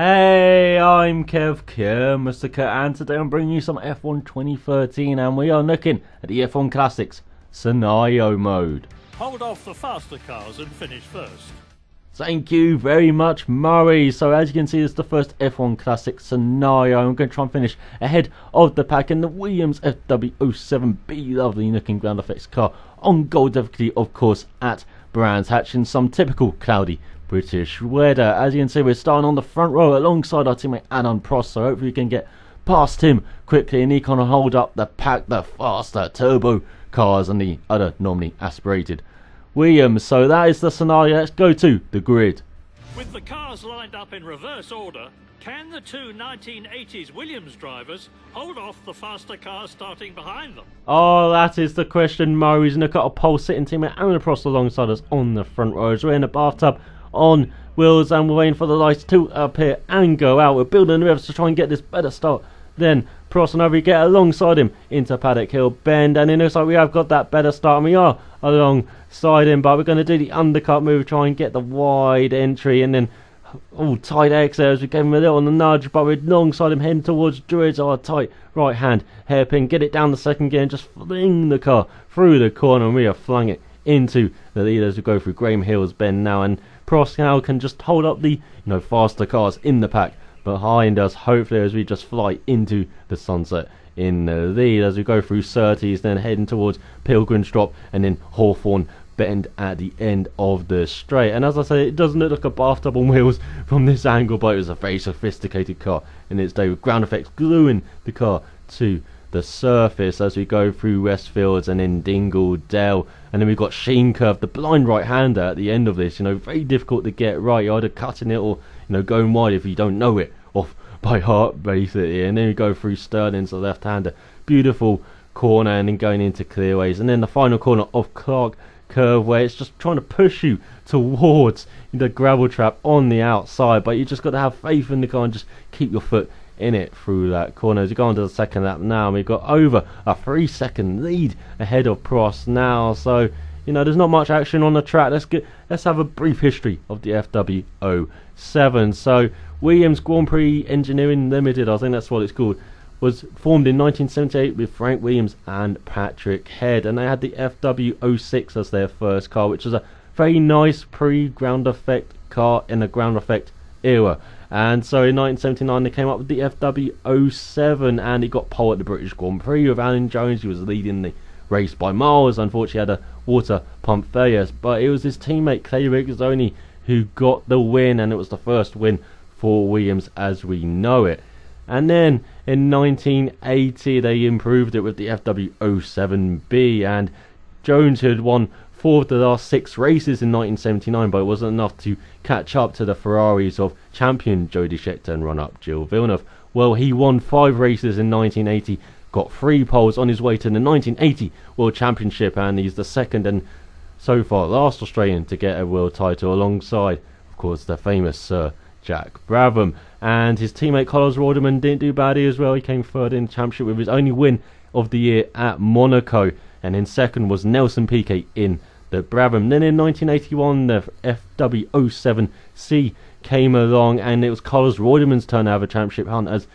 Hey, I'm Kev, Mr. Kev, and today I'm bringing you some F1 2013, and we are looking at the F1 Classics scenario mode. Hold off the faster cars and finish first. Thank you very much, Murray. So as you can see, it's the first F1 Classic scenario. I'm going to try and finish ahead of the pack in the Williams FW07B, lovely looking ground effects car on gold difficulty, of course, at Brands Hatch in some typical cloudy British weather. As you can see, we're starting on the front row alongside our teammate Adam Prost, so hopefully we can get past him quickly and he can hold up the pack, the faster turbo cars and the other normally aspirated Williams. So that is the scenario. Let's go to the grid. With the cars lined up in reverse order, can the two 1980s Williams drivers hold off the faster cars starting behind them? Oh, that is the question, Murray's. Look at our pole sitting teammate Aaron Prost alongside us on the front row as we're in a bathtub on wheels and we're waiting for the lights to appear and go out. We're building the revs to try and get this better start. Then Prost and Overy get alongside him into Paddock Hill Bend, and it looks like we have got that better start, and we are alongside him, but we're going to do the undercut move, try and get the wide entry, and then tight exit as we gave him a little on the nudge, but we're alongside him heading towards Druids, our tight right hand hairpin, get it down the second gear and just fling the car through the corner, and we have flung it into the lead as we go through Graham Hills Bend now, and Prost now can just hold up the faster cars in the pack behind us, hopefully, as we just fly into the sunset in the lead as we go through Surtees, then heading towards Pilgrim's Drop and then Hawthorne Bend at the end of the straight. And as I say, it doesn't look like a bathtub on wheels from this angle, but it was a very sophisticated car in its day with ground effects gluing the car to the surface as we go through Westfields and then Dingledale, and then we've got Sheen Curve, the blind right-hander at the end of this. Very difficult to get right. You're either cutting it or going wide if you don't know it off by heart, basically. And then we go through Sterling's, the left-hander, beautiful corner, and then going into clearways, and then the final corner of Clark Curve where it's just trying to push you towards the gravel trap on the outside, but you just got to have faith in the car and just keep your foot in it through that corner. As you go on to the second lap now, we've got over a 3-second lead ahead of Prost now, so there's not much action on the track. Let's have a brief history of the FW07. So Williams Grand Prix Engineering Limited, I think that's what it's called, was formed in 1978 with Frank Williams and Patrick Head, and they had the FW06 as their first car, which was a very nice pre-ground effect car in the ground effect era. And so in 1979 they came up with the FW07, and it got pole at the British Grand Prix with Alan Jones. He was leading the race by miles. Unfortunately, had a water pump failure, but it was his teammate Clay Rigazzoni who got the win, and it was the first win for Williams as we know it. And then in 1980 they improved it with the FW07B, and Jones, who had won 4 of the last 6 races in 1979, but it wasn't enough to catch up to the Ferraris of champion Jody Scheckter and run-up Gilles Villeneuve. Well, he won 5 races in 1980, got 3 poles on his way to the 1980 World Championship, and he's the second and so far last Australian to get a world title, alongside, of course, the famous Sir Jack Brabham. And his teammate Carlos Reutemann didn't do badly as well. He came third in the championship with his only win of the year at Monaco, and in second was Nelson Piquet in the Brabham. Then in 1981 the FW07C came along, and it was Carlos Reutemann's turn to have a championship hunt, as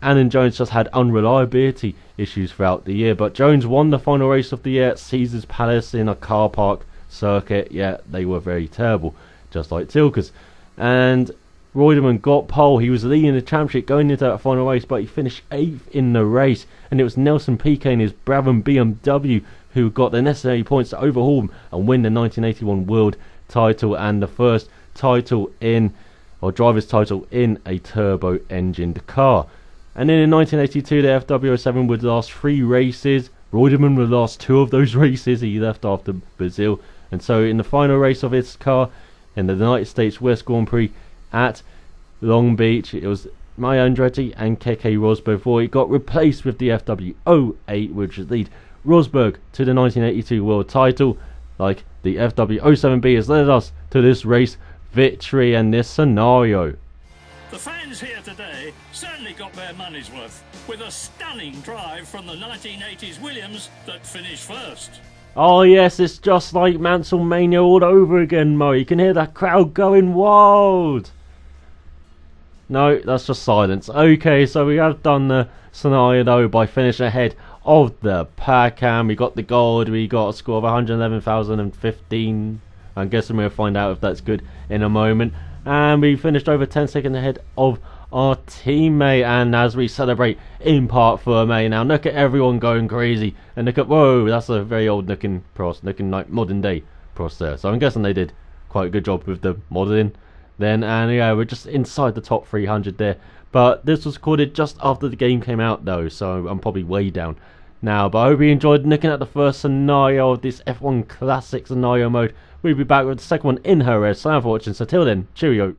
Alan Jones just had unreliability issues throughout the year. But Jones won the final race of the year at Caesars Palace in a car park circuit. Yeah, they were very terrible, just like Tilke's. And Reutemann got pole. He was leading the championship going into that final race, but he finished 8th in the race, and it was Nelson Piquet in his Brabham BMW who got the necessary points to overhaul him and win the 1981 world title, and the first title in, or driver's title in, a turbo engined car. And then in 1982 the FW07 would last 3 races. Reutemann would last 2 of those races. He left after Brazil, and so in the final race of his car in the United States West Grand Prix at Long Beach, it was Mario Andretti and Keke Rosberg before it got replaced with the FW08, which would lead Rosberg to the 1982 world title. Like the FW07B has led us to this race victory and this scenario. The fans here today certainly got their money's worth with a stunning drive from the 1980s Williams that finished first. Oh yes, it's just like Mansell Mania all over again, Mo. You can hear that crowd going wild. No, that's just silence. Okay, so we have done the scenario though by finishing ahead of the pack, and we got the gold. We got a score of 111,015. I'm guessing we'll find out if that's good in a moment. And we finished over 10 seconds ahead of our teammate. And as we celebrate in part 4, mate, now look at everyone going crazy. And look at, whoa, that's a very old looking pros, looking like modern day pros there. So I'm guessing they did quite a good job with the modeling then. And yeah, we're just inside the top 300 there. But this was recorded just after the game came out though, so I'm probably way down now. But I hope you enjoyed looking at the first scenario of this F1 Classic scenario mode. We'll be back with the second one in her red. So thanks for watching. So till then, cheerio.